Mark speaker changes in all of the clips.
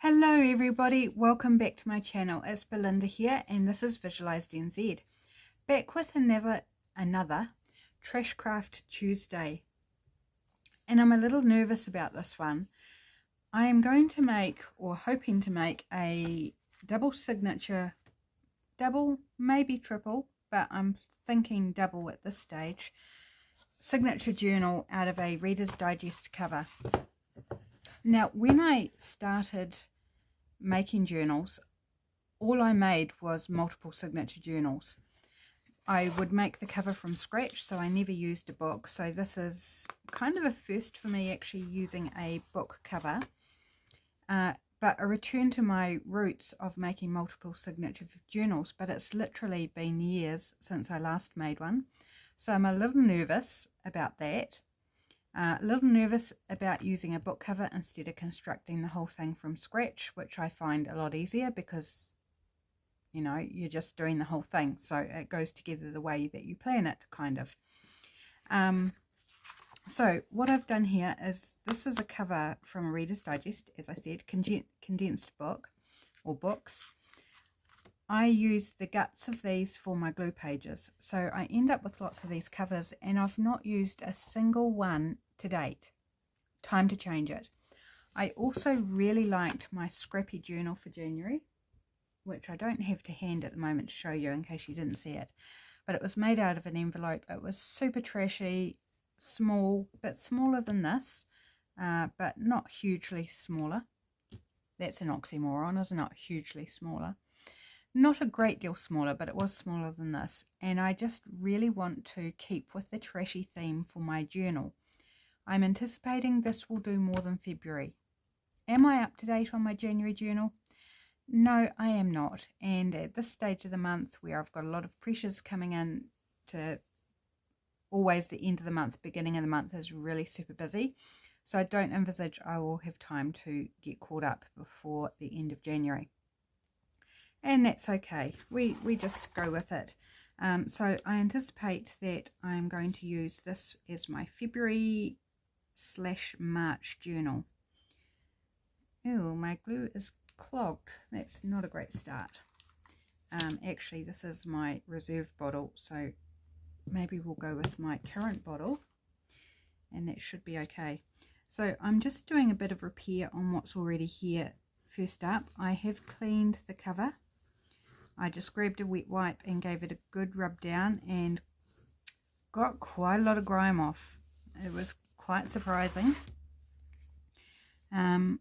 Speaker 1: Hello everybody, welcome back to my channel. It's Belinda here and this is Visualized NZ. Back with another Trashcraft Tuesday. And I'm a little nervous about this one. I am going to make, or hoping to make, a double signature, double, maybe triple, but I'm thinking double at this stage, signature journal out of a Reader's Digest cover. Now, when I started making journals, all I made was multiple signature journals. I would make the cover from scratch, so I never used a book. So this is kind of a first for me, actually using a book cover, but a return to my roots of making multiple signature journals. But it's literally been years since I last made one, so I'm a little nervous about that. A little nervous about using a book cover instead of constructing the whole thing from scratch, which I find a lot easier because, you know, you're just doing the whole thing. So it goes together the way that you plan it, kind of. So what I've done here is, this is a cover from a Reader's Digest, as I said, condensed book or books. I use the guts of these for my glue pages, so I end up with lots of these covers and I've not used a single one to date. Time to change it. I also really liked my scrappy journal for January, which I don't have to hand at the moment to show you in case you didn't see it, but it was made out of an envelope. It was super trashy, small, a bit smaller than this, but not hugely smaller. That's an oxymoron, isn't it? Hugely smaller. Not a great deal smaller, but it was smaller than this. And I just really want to keep with the trashy theme for my journal. I'm anticipating this will do more than February. Am I up to date on my January journal? No, I am not. And at this stage of the month, where I've got a lot of pressures coming in, to always the end of the month, beginning of the month is really super busy. So I don't envisage I will have time to get caught up before the end of January. And that's okay. We just go with it. So I anticipate that I'm going to use this as my February/March journal. Oh, my glue is clogged. That's not a great start. Actually, this is my reserve bottle, so maybe we'll go with my current bottle, and that should be okay. So I'm just doing a bit of repair on what's already here. First up, I have cleaned the cover. I just grabbed a wet wipe and gave it a good rub down and got quite a lot of grime off. It was quite surprising. And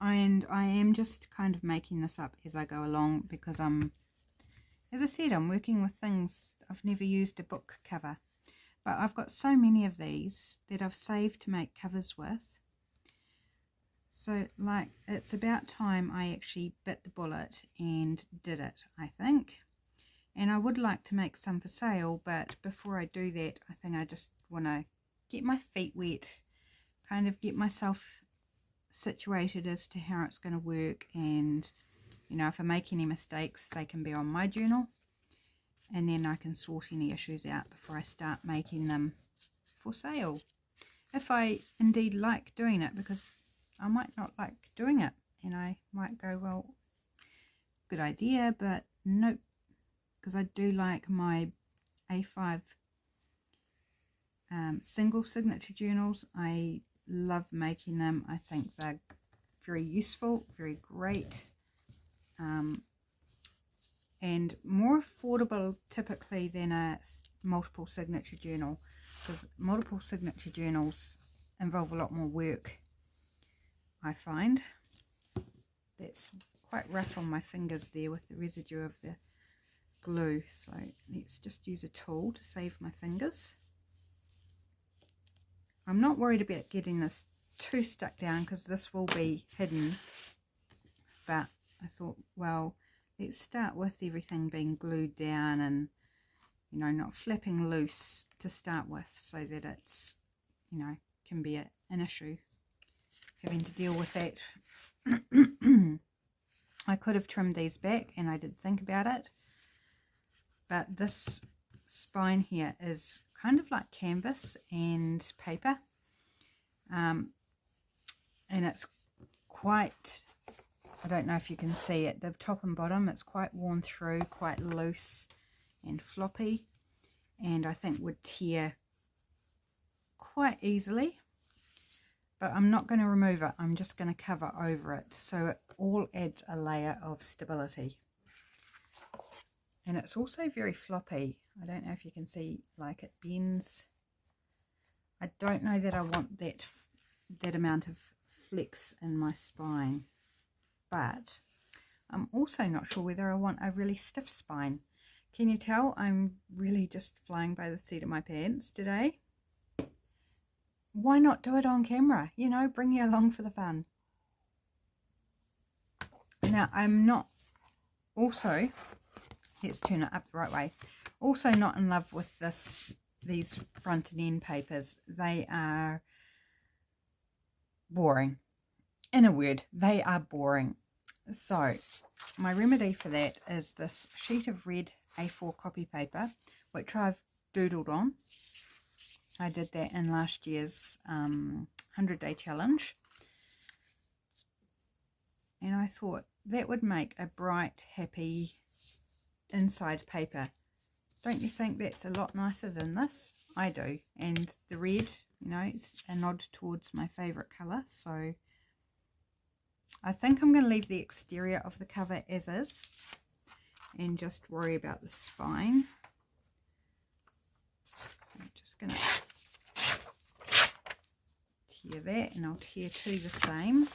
Speaker 1: I am just kind of making this up as I go along because as I said, I'm working with things. I've never used a book cover, but I've got so many of these that I've saved to make covers with. So, like, it's about time I actually bit the bullet and did it, I think. And I would like to make some for sale, but before I do that, I think I just want to get my feet wet, kind of get myself situated as to how it's going to work. And, you know, if I make any mistakes, they can be on my journal. And then I can sort any issues out before I start making them for sale. If I indeed like doing it, because I might not like doing it, and I might go, well, good idea, but nope, because I do like my A5 single signature journals. I love making them. I think they're very useful, very great, and more affordable typically than a multiple signature journal, because multiple signature journals involve a lot more work. I find that's quite rough on my fingers there with the residue of the glue, so let's just use a tool to save my fingers. I'm not worried about getting this too stuck down because this will be hidden, but I thought, well, let's start with everything being glued down and, you know, not flapping loose to start with, so that it's, you know, can be an issue having to deal with that. I could have trimmed these back, and I did think about it, but this spine here is kind of like canvas and paper, and it's quite, I don't know if you can see it, the top and bottom, it's quite worn through, quite loose and floppy, and I think would tear quite easily. But I'm not going to remove it, I'm just going to cover over it, so it all adds a layer of stability. And it's also very floppy. I don't know if you can see, like it bends. I don't know that I want that amount of flex in my spine, but I'm also not sure whether I want a really stiff spine. Can you tell I'm really just flying by the seat of my pants today? Why not do it on camera? You know, bring you along for the fun. Now, I'm not also, let's turn it up the right way, also not in love with these front and end papers. They are boring. In a word, they are boring. So my remedy for that is this sheet of red A4 copy paper, which I've doodled on. I did that in last year's 100-day challenge. And I thought that would make a bright, happy inside paper. Don't you think that's a lot nicer than this? I do. And the red, you know, it's a nod towards my favourite colour. So I think I'm going to leave the exterior of the cover as is and just worry about the spine. So I'm just going to tear that, and I'll tear two the same.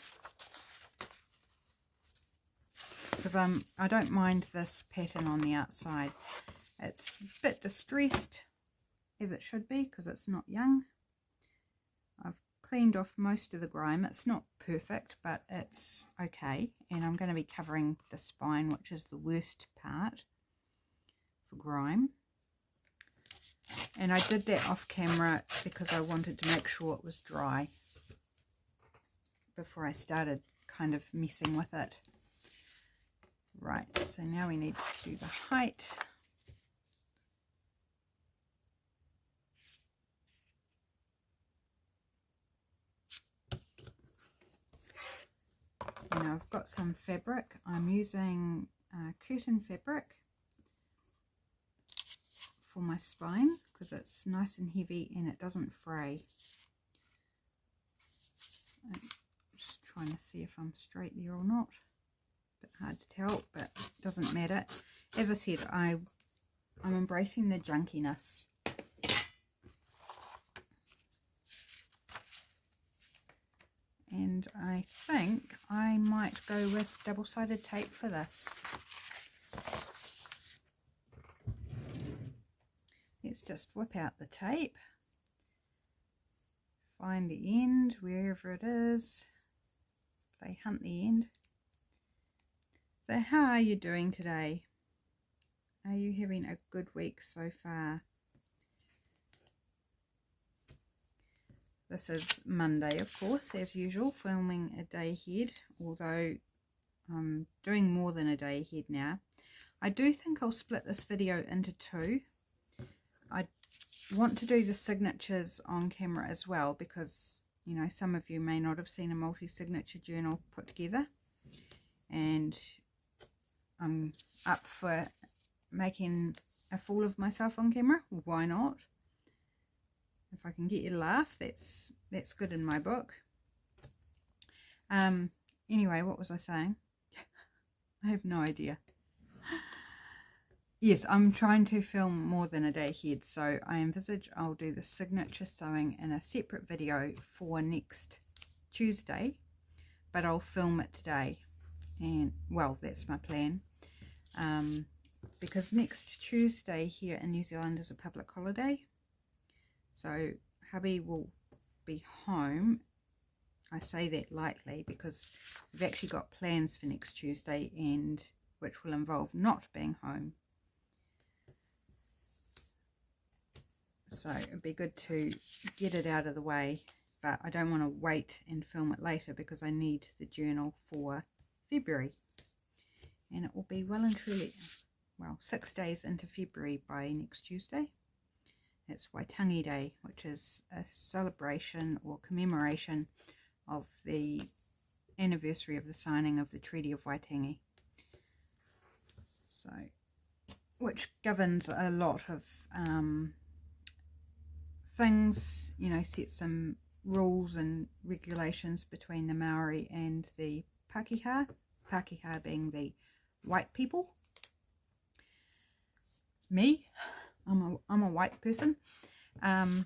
Speaker 1: Because I don't mind this pattern on the outside. It's a bit distressed, as it should be, because it's not young. I've cleaned off most of the grime. It's not perfect, but it's okay. And I'm going to be covering the spine, which is the worst part for grime. And I did that off camera because I wanted to make sure it was dry before I started kind of messing with it. Right, so now we need to do the height. Now I've got some fabric. I'm using curtain fabric for my spine because it's nice and heavy and it doesn't fray. So I'm just trying to see if I'm straight there or not. Bit hard to tell, but it doesn't matter. As I said, I'm embracing the junkiness. And I think I might go with double-sided tape for this. Let's just whip out the tape, find the end wherever it is, play hunt the end. So how are you doing today? Are you having a good week so far? This is Monday, of course, as usual, filming a day ahead, although I'm doing more than a day ahead now. I do think I'll split this video into two. I want to do the signatures on camera as well because, you know, some of you may not have seen a multi-signature journal put together. And I'm up for making a fool of myself on camera. Why not? If I can get you to laugh, that's good in my book. Anyway, what was I saying? I have no idea. Yes, I'm trying to film more than a day ahead, so I envisage I'll do the signature sewing in a separate video for next Tuesday, but I'll film it today. And well, that's my plan, because next Tuesday here in New Zealand is a public holiday, so hubby will be home. I say that lightly because we've actually got plans for next Tuesday, and which will involve not being home. So it'd be good to get it out of the way, but I don't want to wait and film it later because I need the journal for February, and it will be well and truly, well, 6 days into February by next Tuesday. It's Waitangi Day, which is a celebration or commemoration of the anniversary of the signing of the Treaty of Waitangi. So, which governs a lot of things, you know, sets some rules and regulations between the Maori and the Pākehā. Pākehā being the white people. Me, I'm a white person, and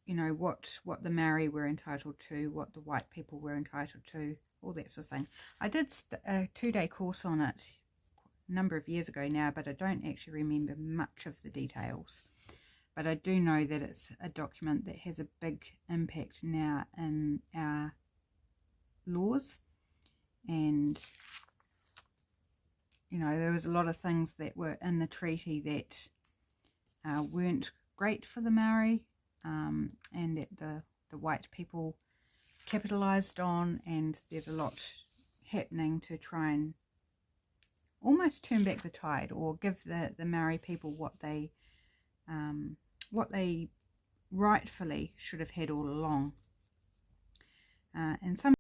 Speaker 1: you know what the Maori were entitled to, what the white people were entitled to, all that sort of thing. I did a 2-day course on it a number of years ago now, but I don't actually remember much of the details. But I do know that it's a document that has a big impact now in our laws, and you know, there was a lot of things that were in the treaty that weren't great for the Maori, and that the white people capitalised on, and there's a lot happening to try and almost turn back the tide, or give the Maori people what they rightfully should have had all along. And some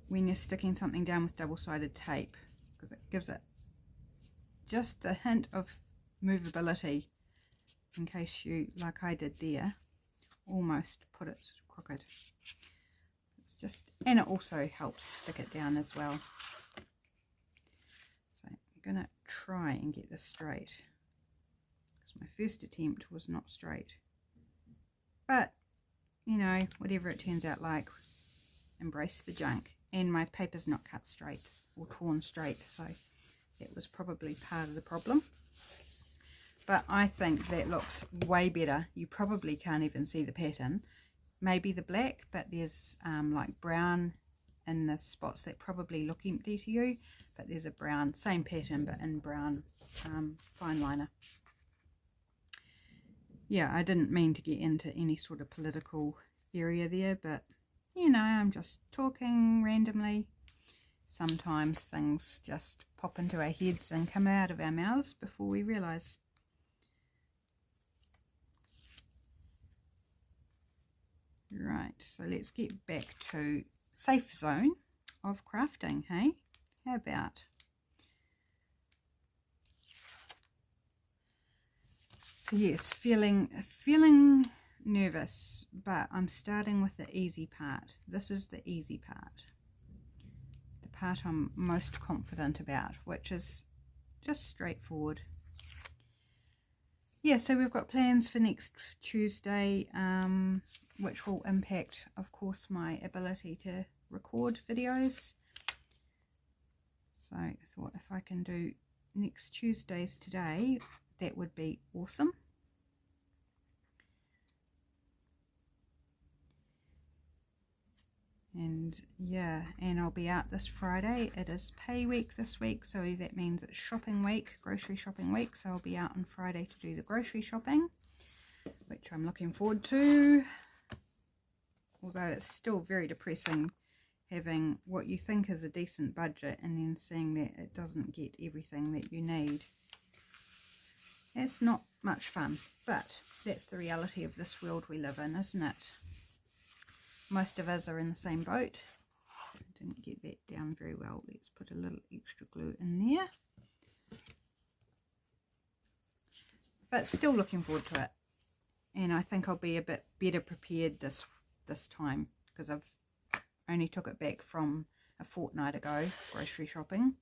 Speaker 1: when you're sticking something down with double-sided tape, because it gives it just a hint of movability, in case you, like I did there, almost put it crooked. It's just, and it also helps stick it down as well. So I'm going to try and get this straight, because my first attempt was not straight. But, you know, whatever it turns out like, embrace the junk. And my paper's not cut straight or torn straight, so that was probably part of the problem. But I think that looks way better. You probably can't even see the pattern. Maybe the black, but there's like brown in the spots that probably look empty to you. But there's a brown, same pattern, but in brown fine liner. Yeah, I didn't mean to get into any sort of political area there, but you know, I'm just talking randomly. Sometimes things just pop into our heads and come out of our mouths before we realise. Right, so let's get back to safe zone of crafting, hey? How about? So yes, feeling nervous, but I'm starting with the easy part. This is the easy part, the part I'm most confident about, which is just straightforward. Yeah, so we've got plans for next Tuesday, which will impact, of course, my ability to record videos. So I thought if I can do next Tuesday's today, that would be awesome. And yeah, and I'll be out this Friday. It is pay week this week, so that means it's shopping week, grocery shopping week. So I'll be out on Friday to do the grocery shopping, which I'm looking forward to. Although it's still very depressing having what you think is a decent budget and then seeing that it doesn't get everything that you need. It's not much fun, but that's the reality of this world we live in, isn't it? Most of us are in the same boat. I didn't get that down very well. Let's put a little extra glue in there. But still looking forward to it. And I think I'll be a bit better prepared this time, because I've only took it back from a fortnight ago, grocery shopping.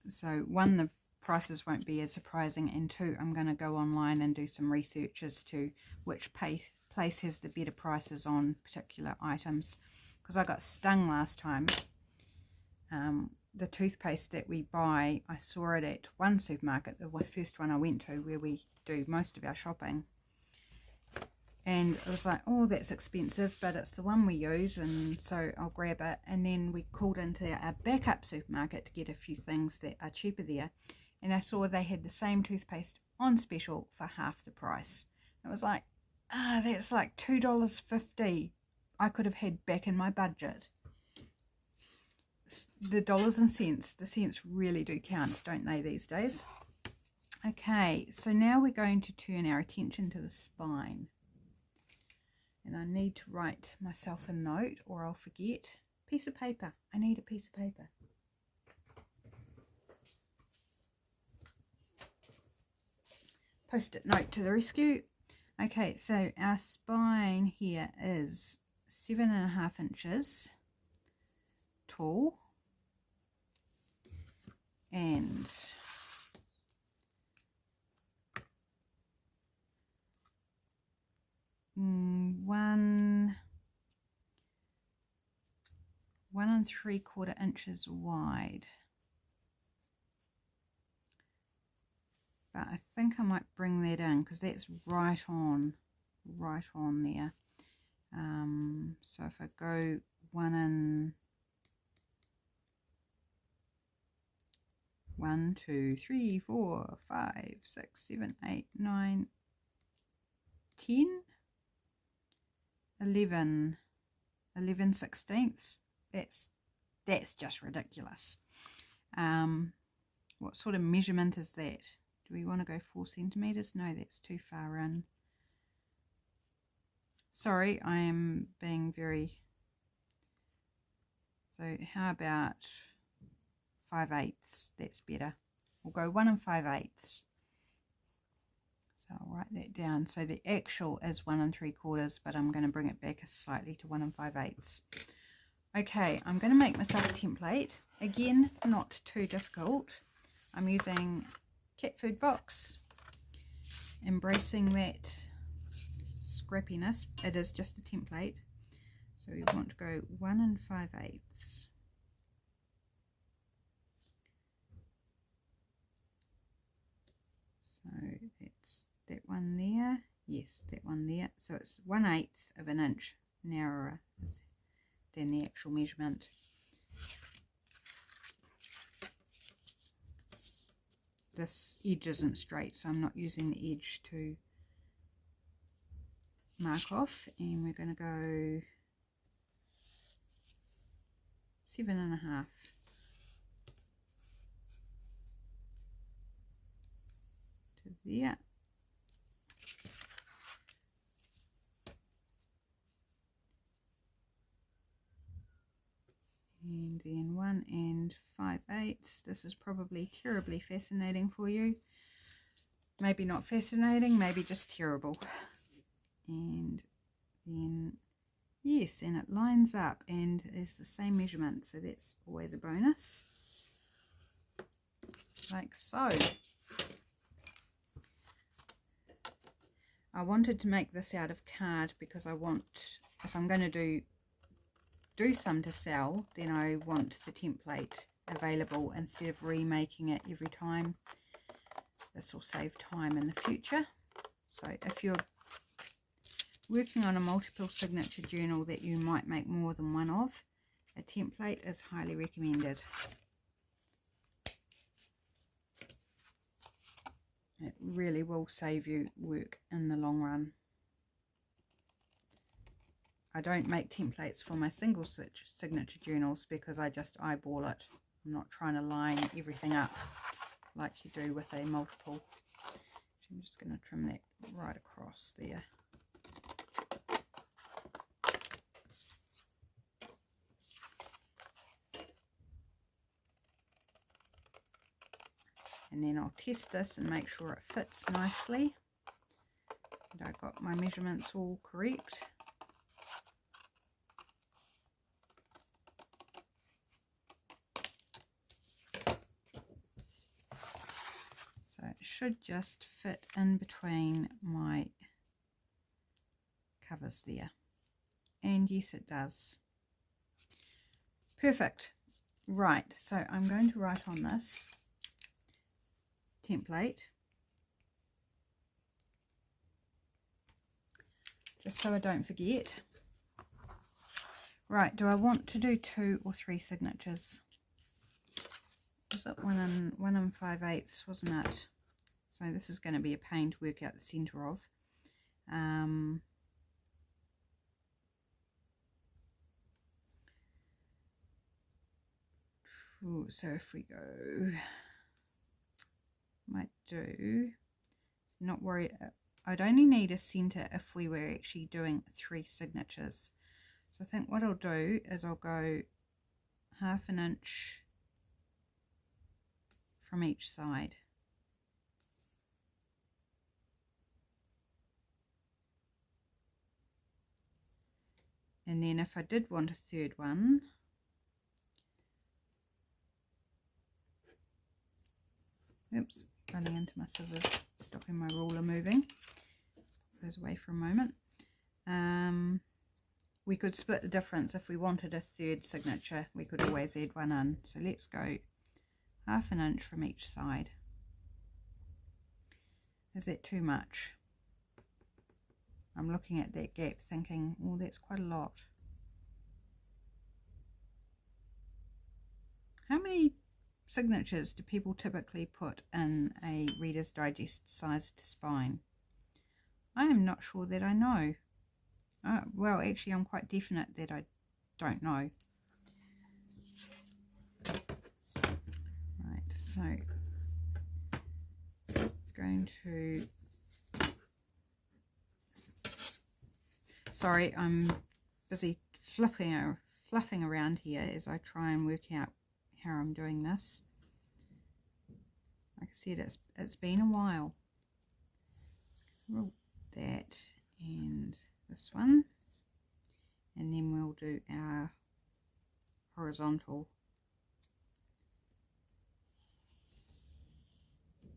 Speaker 1: So one, the prices won't be as surprising, and two, I'm going to go online and do some research as to which place has the better prices on particular items, because I got stung last time. The toothpaste that we buy, I saw it at one supermarket, the first one I went to where we do most of our shopping. And it was like, oh, that's expensive, but it's the one we use, and so I'll grab it. And then we called into our backup supermarket to get a few things that are cheaper there. And I saw they had the same toothpaste on special for half the price. It was like, that's like $2.50 I could have had back in my budget. The dollars and cents, the cents really do count, don't they, these days? Okay, so now we're going to turn our attention to the spine. And I need to write myself a note or I'll forget. Piece of paper. I need a piece of paper. Post-it note to the rescue. Okay, so our spine here is 7.5 inches tall. And one and 3/4 inches wide. But I think I might bring that in because that's right on there. So if I go 1 2 3 4 5 6 7 8 9 10 11 16ths. That's just ridiculous. What sort of measurement is that? Do we want to go 4 centimeters? No, that's too far in. Sorry, I am being very... So how about 5/8? That's better. We'll go 1 5/8. So I'll write that down. So the actual is 1 3/4, but I'm going to bring it back slightly to 1 5/8. Okay, I'm going to make myself a template. Again, not too difficult. I'm using cat food box. Embracing that scrappiness. It is just a template. So we want to go 1 5/8. So that's that one there. Yes, that one there. So it's 1/8 of an inch narrower than the actual measurement. This edge isn't straight, so I'm not using the edge to mark off. And we're going to go 7.5. To there. And then 1 5/8. This is probably terribly fascinating for you. Maybe not fascinating, maybe just terrible. And then, yes, and it lines up and is the same measurement, so that's always a bonus. Like so. I wanted to make this out of card because I want, if I'm going to do some to sell, then I want the template available instead of remaking it every time. This will save time in the future. So if you're working on a multiple signature journal that you might make more than one of, a template is highly recommended. It really will save you work in the long run. I don't make templates for my single signature journals because I just eyeball it. I'm not trying to line everything up like you do with a multiple. So I'm just going to trim that right across there. And then I'll test this and make sure it fits nicely. And I got my measurements all correct. So it should just fit in between my covers there. And yes, it does. Perfect. Right, so I'm going to write on this template, just so I don't forget. Right, do I want to do 2 or 3 signatures? Was it 1 and 5/8, wasn't it? So this is going to be a pain to work out the centre of. So if we go, might do, not worry, I'd only need a centre if we were actually doing 3 signatures. So I think what I'll do is I'll go 1/2 inch from each side. And then if I did want a third one, oops, running into my scissors, stopping my ruler moving, goes away for a moment. We could split the difference. If we wanted a third signature, we could always add one in. So let's go 1/2 inch from each side. Is that too much? I'm looking at that gap thinking, oh, that's quite a lot. How many signatures do people typically put in a Reader's Digest sized spine? I am not sure that I know. Well, actually, I'm quite definite that I don't know. Right, so it's going to... Sorry, I'm busy fluffing around here as I try and work out how I'm doing this. Like I said, it's been a while. Roll that and this one, and then we'll do our horizontal.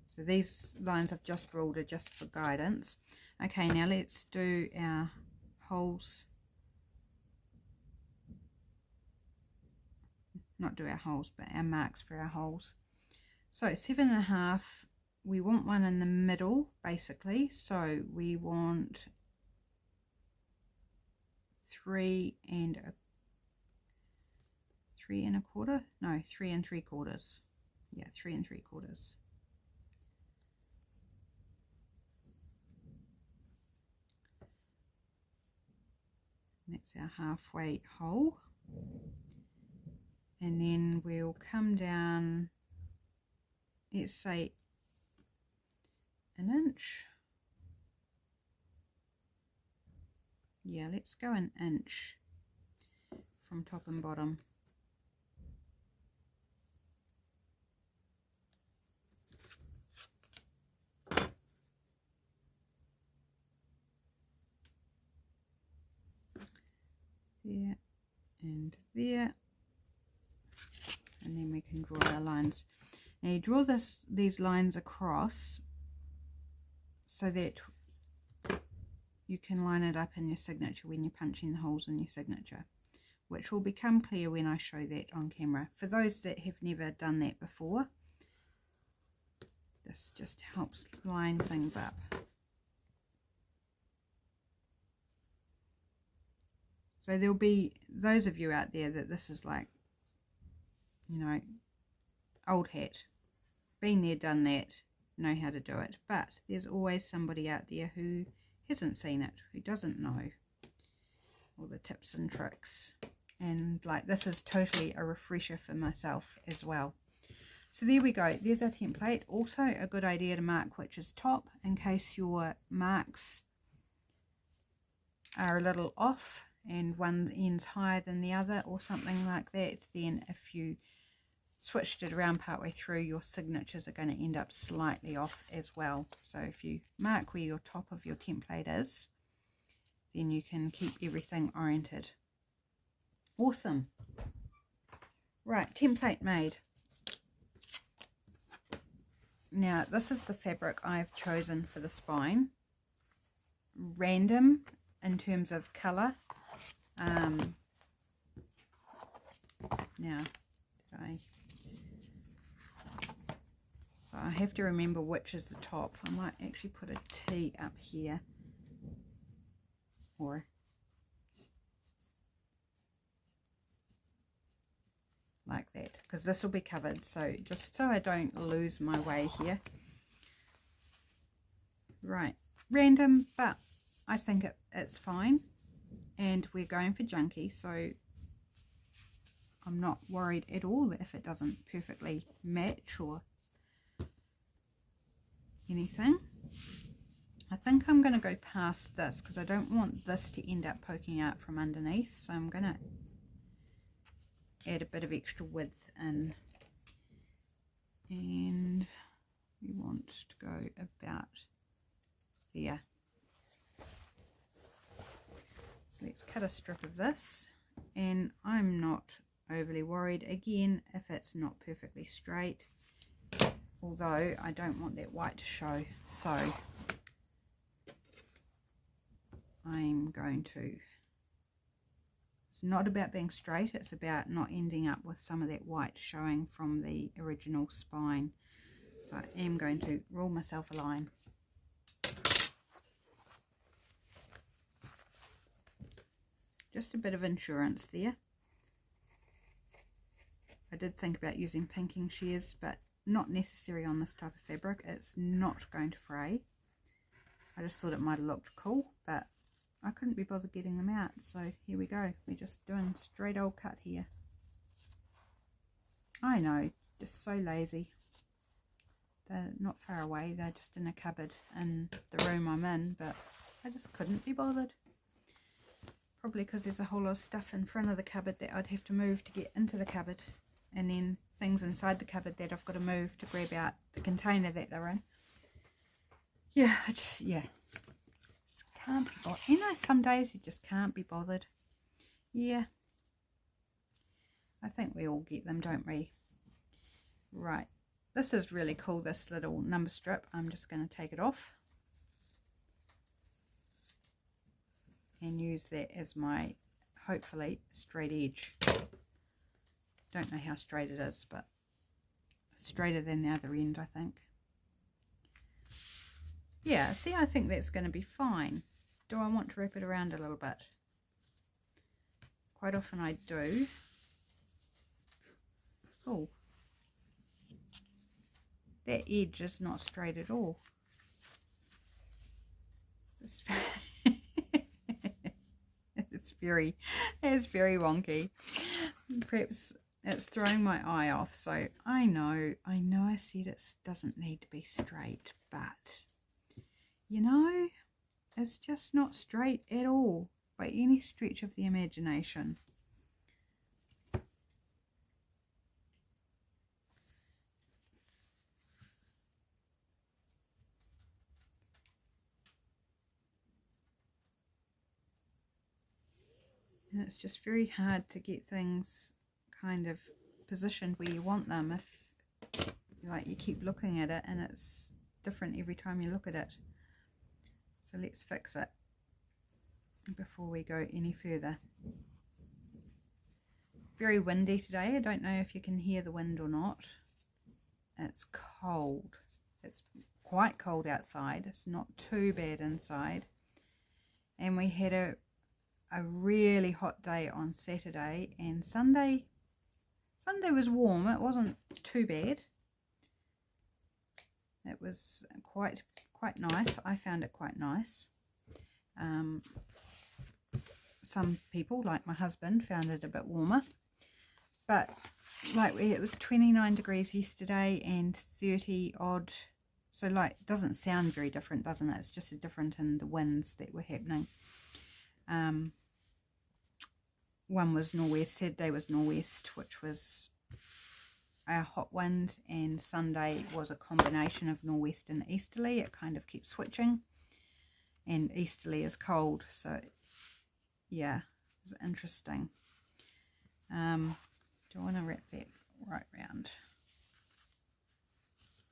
Speaker 1: So these lines I've just ruled are just for guidance. Okay, now let's do our holes. Not do our holes, but our marks for our holes. So 7.5, we want one in the middle basically, so we want 3 and 3.25, no, 3 3/4. Yeah, 3 3/4. That's our halfway hole, and then we'll come down, let's say 1 inch. Yeah, let's go 1 inch from top and bottom. There and there, and then we can draw our lines. Now you draw these lines across so that you can line it up in your signature when you're punching the holes in your signature, which will become clear when I show that on camera. For those that have never done that before, this just helps line things up. So there'll be those of you out there that this is like, you know, old hat, been there, done that, know how to do it. But there's always somebody out there who hasn't seen it, who doesn't know all the tips and tricks. And like, this is totally a refresher for myself as well. So there we go, there's our template. Also a good idea to mark which is top in case your marks are a little off and one end's higher than the other or something like that. Then if you switched it around partway through, your signatures are going to end up slightly off as well. So if you mark where your top of your template is, then you can keep everything oriented. Awesome. Right, template made. Now this is the fabric I've chosen for the spine. Random in terms of colour. now. So I have to remember which is the top. I might actually put a T up here, or like that, because this will be covered, so just so I don't lose my way here. Right, random, but I think it's fine, and we're going for junky, so I'm not worried at all if it doesn't perfectly match or anything. I think I'm going to go past this because I don't want this to end up poking out from underneath, so I'm going to add a bit of extra width in, and we want to go about there. So let's cut a strip of this, and I'm not overly worried again if it's not perfectly straight, although I don't want that white to show, so I'm going to, it's not about being straight, it's about not ending up with some of that white showing from the original spine. So I am going to rule myself a line. Just a bit of insurance there. I did think about using pinking shears, but not necessary on this type of fabric. It's not going to fray. I just thought it might have looked cool, but I couldn't be bothered getting them out, so here we go. We're just doing straight old cut here. I know, just so lazy. They're not far away, they're just in a cupboard in the room I'm in, but I just couldn't be bothered. Probably because there's a whole lot of stuff in front of the cupboard that I'd have to move to get into the cupboard, and then things inside the cupboard that I've got to move to grab out the container that they're in. Yeah, just can't be bothered. You know, some days you just can't be bothered. Yeah, I think we all get them, don't we? Right, this is really cool, this little number strip. I'm just going to take it off and use that as my, hopefully, straight edge. Don't know how straight it is, but straighter than the other end, I think. Yeah, see, I think that's going to be fine. Do I want to wrap it around a little bit? Quite often I do. Oh, that edge is not straight at all. It's very wonky. Perhaps it's throwing my eye off, so I know I said it doesn't need to be straight, but you know, it's just not straight at all by any stretch of the imagination. And it's just very hard to get things kind of positioned where you want them if like you keep looking at it and it's different every time you look at it. So let's fix it before we go any further. Very windy today. I don't know if you can hear the wind or not. It's cold. It's quite cold outside. It's not too bad inside. And we had a really hot day on Saturday, and Sunday was warm. It wasn't too bad. It was quite nice. I found it quite nice. Some people, like my husband, found it a bit warmer, but like it was 29 degrees yesterday and 30 odd, so like it doesn't sound very different, doesn't it? It's just a different in the winds that were happening. One was northwest, Saturday was northwest, which was a hot wind, and Sunday was a combination of northwest and easterly. It kind of keeps switching, and easterly is cold, so yeah, it was interesting. Do I want to wrap that right round?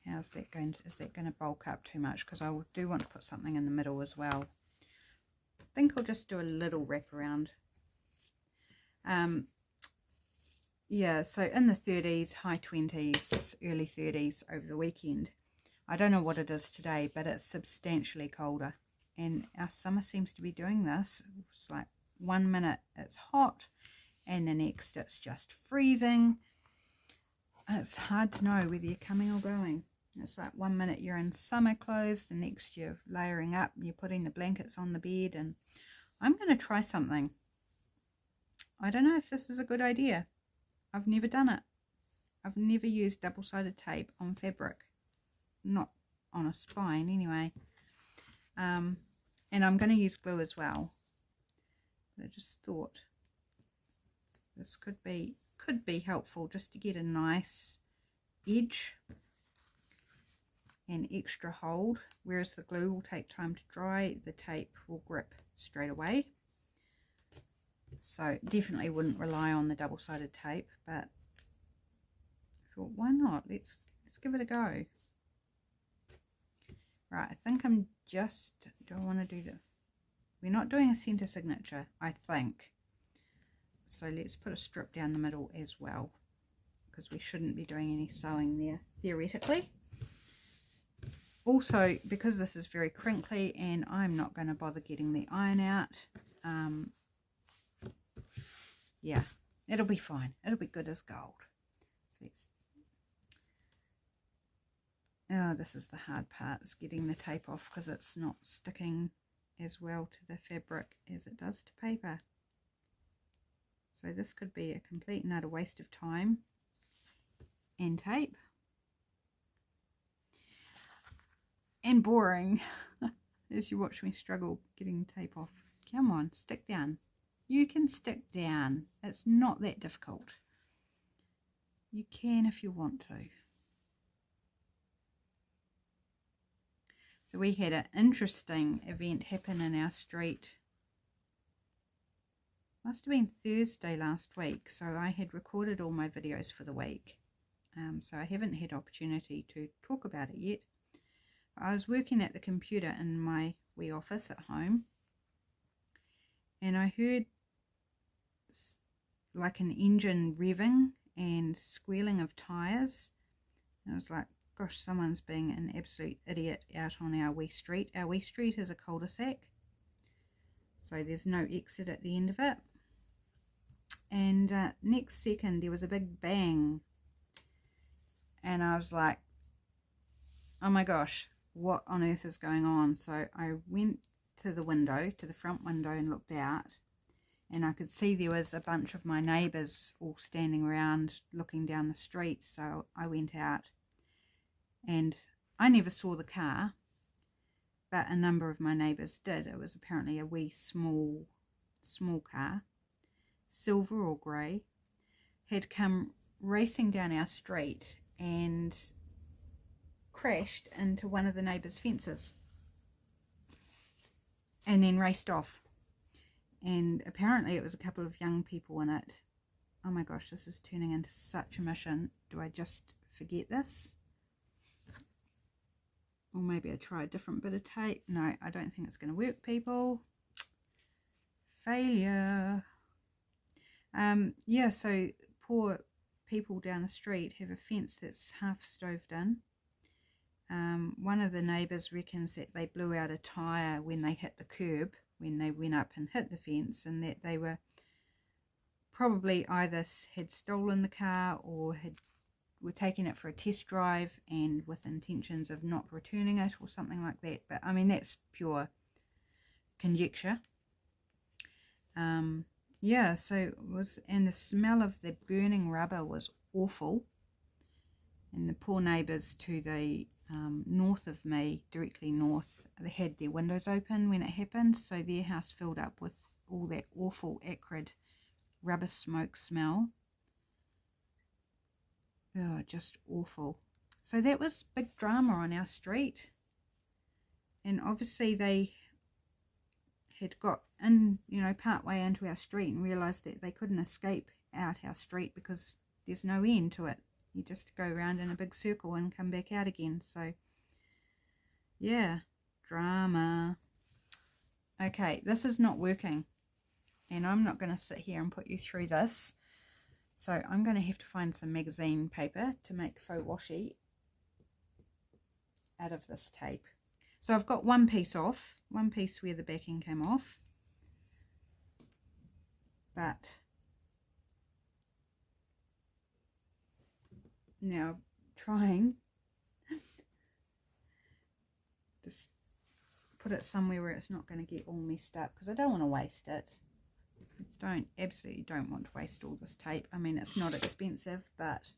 Speaker 1: How's that going to, is that going to bulk up too much? Because I do want to put something in the middle as well. I think I'll just do a little wrap around. yeah, so in the 30s, high 20s, early 30s over the weekend. I don't know what it is today, but it's substantially colder. And our summer seems to be doing this. It's like 1 minute it's hot and the next it's just freezing. It's hard to know whether you're coming or going. It's like 1 minute you're in summer clothes, the next you're layering up, you're putting the blankets on the bed. And I'm going to try something. I don't know if this is a good idea. I've never done it. I've never used double-sided tape on fabric. Not on a spine anyway. And I'm going to use glue as well. But I just thought this could be helpful just to get a nice edge and extra hold, whereas the glue will take time to dry, the tape will grip straight away. So definitely wouldn't rely on the double-sided tape, but I thought, why not? Let's give it a go. Right, I think I'm just, do I want to do the, we're not doing a center signature, I think. So let's put a strip down the middle as well, because we shouldn't be doing any sewing there, theoretically. Also, because this is very crinkly and I'm not going to bother getting the iron out, yeah, it'll be fine. It'll be good as gold. So oh, this is the hard part, is getting the tape off because it's not sticking as well to the fabric as it does to paper. So this could be a complete and utter waste of time and tape. And boring as you watch me struggle getting tape off. Come on, stick down. You can stick down. It's not that difficult. You can if you want to. So we had an interesting event happen in our street. Must have been Thursday last week. So I had recorded all my videos for the week. So I haven't had opportunity to talk about it yet. I was working at the computer in my wee office at home, and I heard like an engine revving and squealing of tires. And I was like, gosh, someone's being an absolute idiot out on our wee street. Our wee street is a cul-de-sac, so there's no exit at the end of it. And next second there was a big bang, and I was like, oh my gosh, what on earth is going on? So I went to the window, to the front window, and looked out, and I could see there was a bunch of my neighbours all standing around looking down the street. So I went out, and I never saw the car, but a number of my neighbours did. It was apparently a wee small car, silver or grey, had come racing down our street and crashed into one of the neighbours' fences and then raced off. And apparently it was a couple of young people in it. Oh my gosh, this is turning into such a mission. Do I just forget this? Or maybe I try a different bit of tape. No, I don't think it's going to work, people. Failure. Yeah, so poor people down the street have a fence that's half stoved in. One of the neighbours reckons that they blew out a tyre when they hit the curb, when they went up and hit the fence, and that they were probably either had stolen the car or were taking it for a test drive and with intentions of not returning it or something like that. But I mean, that's pure conjecture. Yeah, so it was, and the smell of the burning rubber was awful. And the poor neighbours to the north of me, directly north, they had their windows open when it happened, so their house filled up with all that awful acrid rubber smoke smell. Oh, just awful. So that was big drama on our street, and obviously they had got in, you know, part way into our street and realised that they couldn't escape out our street because there's no end to it. You just go around in a big circle and come back out again. So yeah, drama. Okay, this is not working, and I'm not going to sit here and put you through this. So I'm going to have to find some magazine paper to make faux washi out of this tape. So I've got one piece off, one piece where the backing came off, but now trying just put it somewhere where it's not going to get all messed up, because I don't want to waste it. Absolutely don't want to waste all this tape. I mean, it's not expensive, but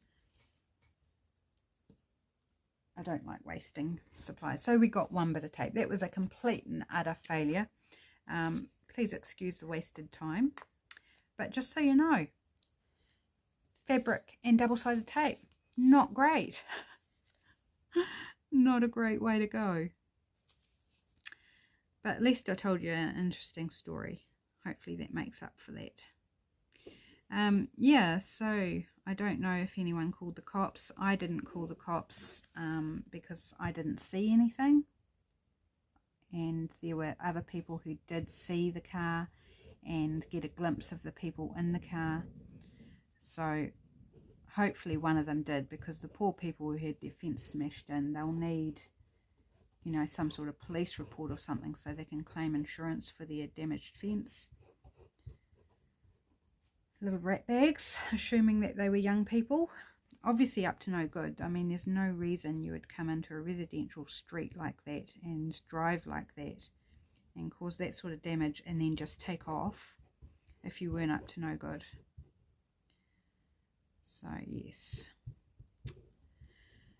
Speaker 1: I don't like wasting supplies. So we got one bit of tape. That was a complete and utter failure. Please excuse the wasted time. But just so you know, fabric and double-sided tape, not great. Not a great way to go. But at least I told you an interesting story. Hopefully that makes up for that. Yeah, so I don't know if anyone called the cops. I didn't call the cops because I didn't see anything. And there were other people who did see the car and get a glimpse of the people in the car. So hopefully one of them did, because the poor people who had their fence smashed in, they'll need, you know, some sort of police report or something so they can claim insurance for their damaged fence. Little rat bags, assuming that they were young people, obviously up to no good. I mean, there's no reason you would come into a residential street like that and drive like that and cause that sort of damage and then just take off if you weren't up to no good. So yes,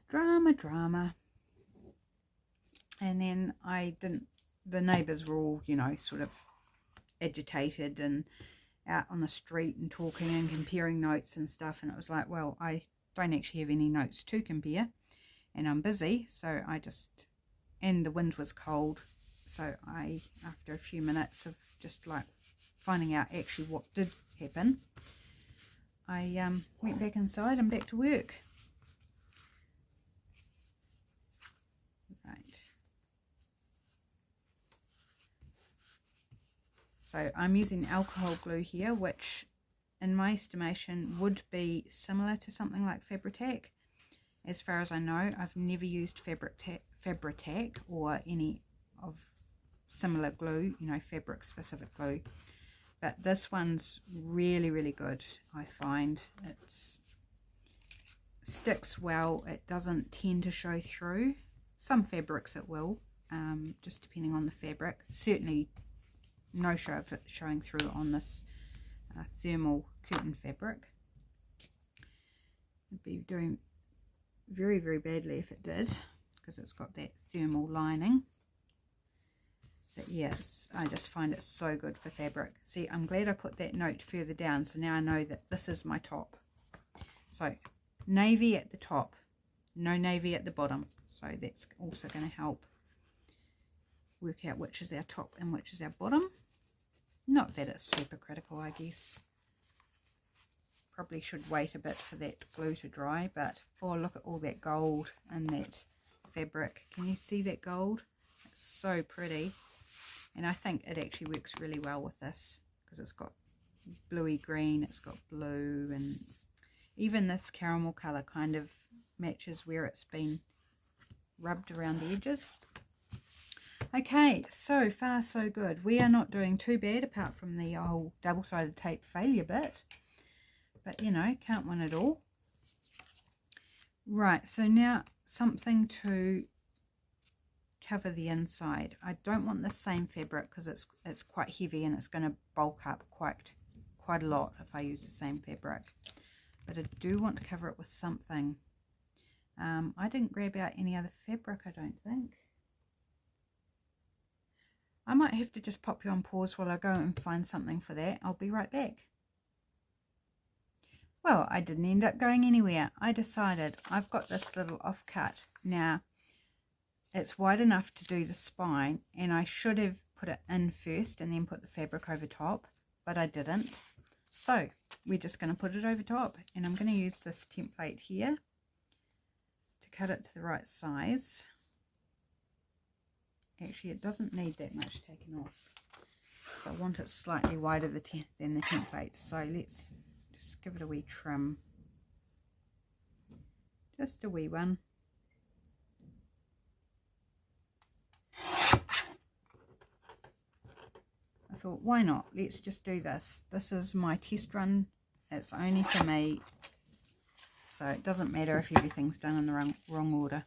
Speaker 1: drama. And then the neighbours were all, you know, sort of agitated and out on the street and talking and comparing notes and stuff, and it was like, well, I don't actually have any notes to compare and I'm busy, so and the wind was cold, so I, after a few minutes of just like finding out actually what did happen, I went back inside and back to work. Right. So I'm using alcohol glue here, which in my estimation would be similar to something like Fabri-Tac. As far as I know, I've never used Fabri-Tac or any of similar glue, you know, fabric specific glue. But this one's really, really good, I find. It sticks well, it doesn't tend to show through. Some fabrics it will, just depending on the fabric. Certainly no show of it showing through on this thermal curtain fabric. It'd be doing very, very badly if it did, because it's got that thermal lining. But yes, I just find it so good for fabric. See, I'm glad I put that note further down, so now I know that this is my top. So navy at the top, no navy at the bottom, so that's also going to help work out which is our top and which is our bottom. Not that it's super critical, I guess. Probably should wait a bit for that glue to dry, but oh, look at all that gold in that fabric. Can you see that gold? It's so pretty, and I think it actually works really well with this, because it's got bluey green, it's got blue, and even this caramel colour kind of matches where it's been rubbed around the edges. Okay, so far so good. We are not doing too bad, apart from the whole double-sided tape failure bit. But, you know, can't win it all. Right, so now something to cover the inside. I don't want the same fabric because it's quite heavy and it's going to bulk up quite a lot if I use the same fabric. But I do want to cover it with something. I didn't grab out any other fabric, I don't think. I might have to just pop you on pause while I go and find something for that. I'll be right back. Well, I didn't end up going anywhere. I decided I've got this little offcut. Now, it's wide enough to do the spine, and I should have put it in first and then put the fabric over top, but I didn't. So, we're just going to put it over top, and I'm going to use this template here to cut it to the right size. Actually, it doesn't need that much taken off, so I want it slightly wider than the template. So let's just give it a wee trim. Just a wee one. I thought, why not? Let's just do this. This is my test run. It's only for me. So it doesn't matter if everything's done in the wrong order.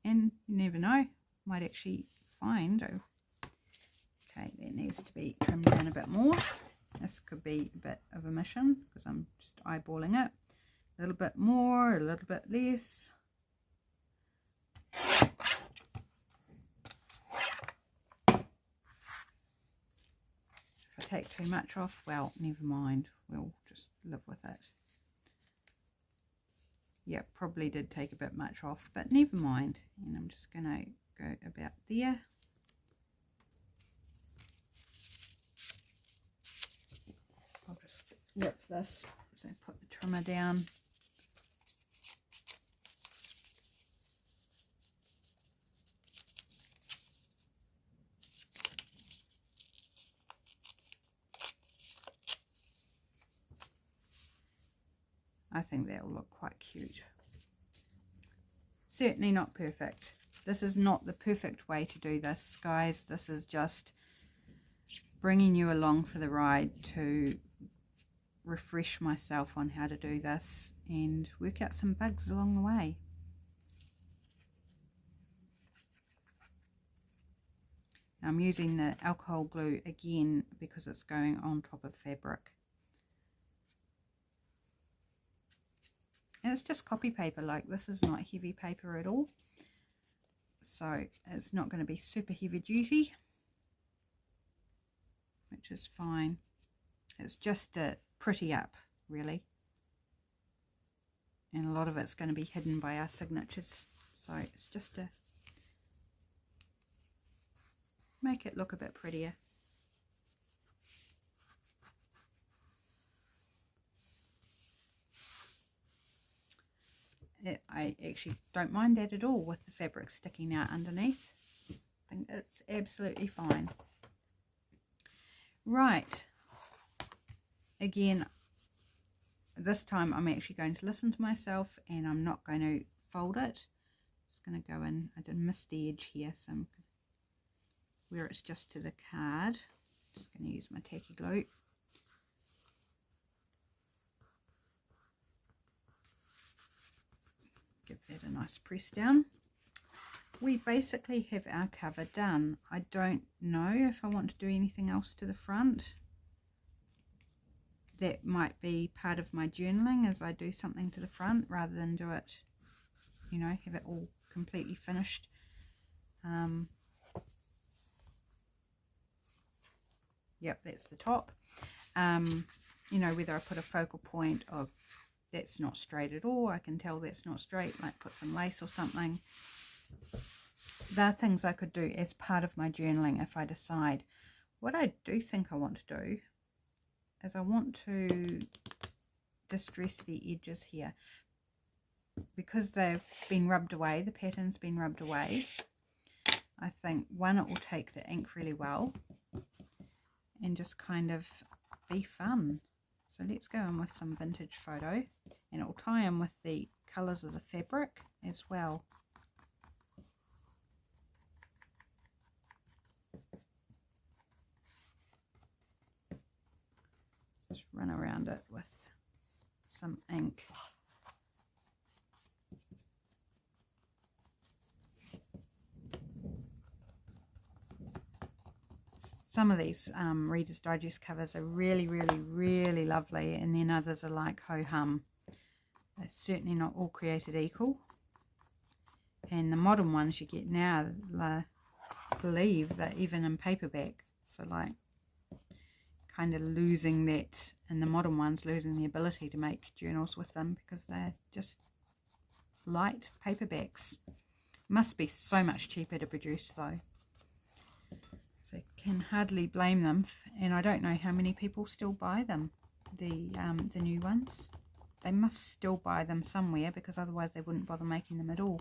Speaker 1: And you never know. Might actually find. Okay, that needs to be trimmed down a bit more. This could be a bit of a mission because I'm just eyeballing it. A little bit more, a little bit less. If I take too much off, well, never mind. We'll just live with it. Yeah, probably did take a bit much off, but never mind. And I'm just going to go about there. I'll just rip this, so put the trimmer down. I think that will look quite cute. Certainly not perfect. This is not the perfect way to do this, guys. This is just bringing you along for the ride to refresh myself on how to do this and work out some bugs along the way. I'm using the alcohol glue again because it's going on top of fabric. And it's just copy paper, like this is not heavy paper at all. So it's not going to be super heavy duty, which is fine. It's just a pretty up, really. And a lot of it's going to be hidden by our signatures. So it's just to make it look a bit prettier. I actually don't mind that at all with the fabric sticking out underneath. I think it's absolutely fine. Right. Again, this time I'm actually going to listen to myself and I'm not going to fold it. Just going to go in. I did miss the edge here, so I'm where it's just to the card. Just going to use my tacky glue. Give that a nice press down. We basically have our cover done. I don't know if I want to do anything else to the front. That might be part of my journaling as I do something to the front rather than do it, you know, have it all completely finished. Yep, that's the top. You know, whether I put a focal point of that's not straight at all, I can tell that's not straight, like put some lace or something. There are things I could do as part of my journaling if I decide. What I do think I want to do is I want to distress the edges here. Because they've been rubbed away, the pattern's been rubbed away, I think, one, it will take the ink really well and just kind of be fun. So let's go in with some vintage photo, and it will tie in with the colours of the fabric as well. Just run around it with some ink. Some of these Reader's Digest covers are really, really, really lovely, and then others are like ho-hum. They're certainly not all created equal. And the modern ones you get now, I believe they're even in paperback. So like kind of losing that, and the modern ones losing the ability to make journals with them because they're just light paperbacks. Must be so much cheaper to produce though. So can hardly blame them, and I don't know how many people still buy them, the new ones. They must still buy them somewhere because otherwise they wouldn't bother making them at all.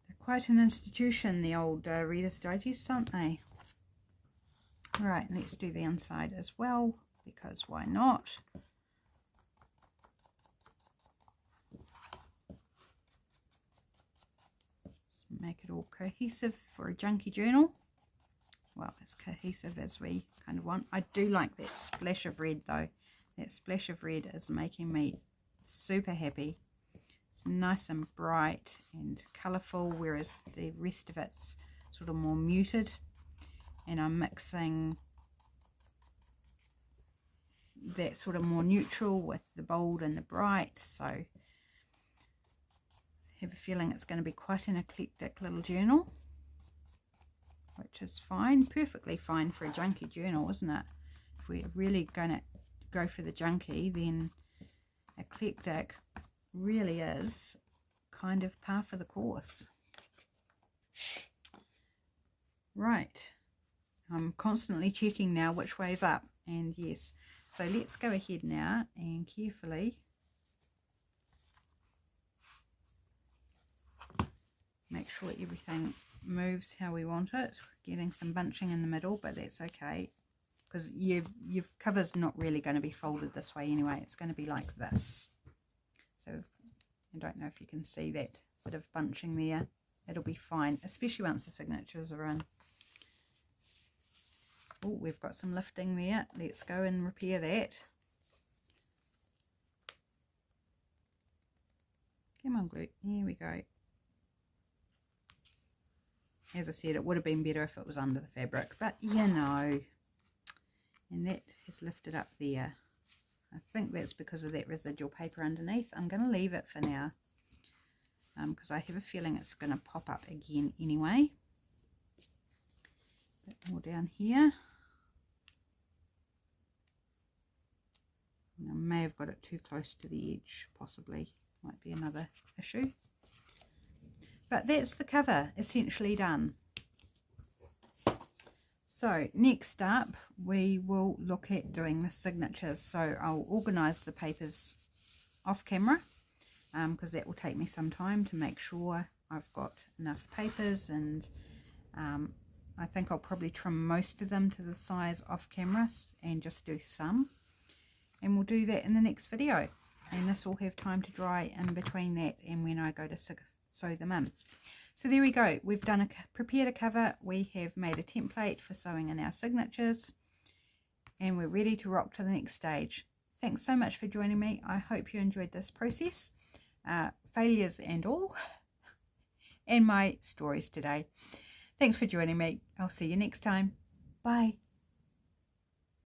Speaker 1: They're quite an institution, the old Reader's Digest, aren't they? Right, let's do the inside as well because why not? Just make it all cohesive for a junkie journal. Well, as cohesive as we kind of want. I do like that splash of red though. That splash of red is making me super happy. It's nice and bright and colourful, whereas the rest of it's sort of more muted. And I'm mixing that sort of more neutral with the bold and the bright. So I have a feeling it's going to be quite an eclectic little journal, which is fine, perfectly fine for a junkie journal, isn't it? If we're really going to go for the junkie, then eclectic really is kind of par for the course. Right, I'm constantly checking now which way's up, and yes, so let's go ahead now and carefully make sure everything moves how we want it. Getting some bunching in the middle, but that's okay, because your cover's not really going to be folded this way anyway. It's going to be like this. So I don't know if you can see that bit of bunching there. It'll be fine, especially once the signatures are in. Oh, we've got some lifting there. Let's go and repair that. Come on, glue. Here we go. As I said, it would have been better if it was under the fabric, but you know. And that has lifted up there. I think that's because of that residual paper underneath. I'm going to leave it for now, because I have a feeling it's going to pop up again anyway. A bit more down here. I may have got it too close to the edge, possibly. Might be another issue. But that's the cover essentially done. So next up we will look at doing the signatures. So I'll organise the papers off camera, because that will take me some time to make sure I've got enough papers, and I think I'll probably trim most of them to the size off camera and just do some, and we'll do that in the next video, and this will have time to dry in between that and when I go to sew them in. So there we go, we've done prepared a cover, we have made a template for sewing in our signatures, and we're ready to rock to the next stage. Thanks so much for joining me. I hope you enjoyed this process, failures and all, and my stories today. Thanks for joining me. I'll see you next time. Bye.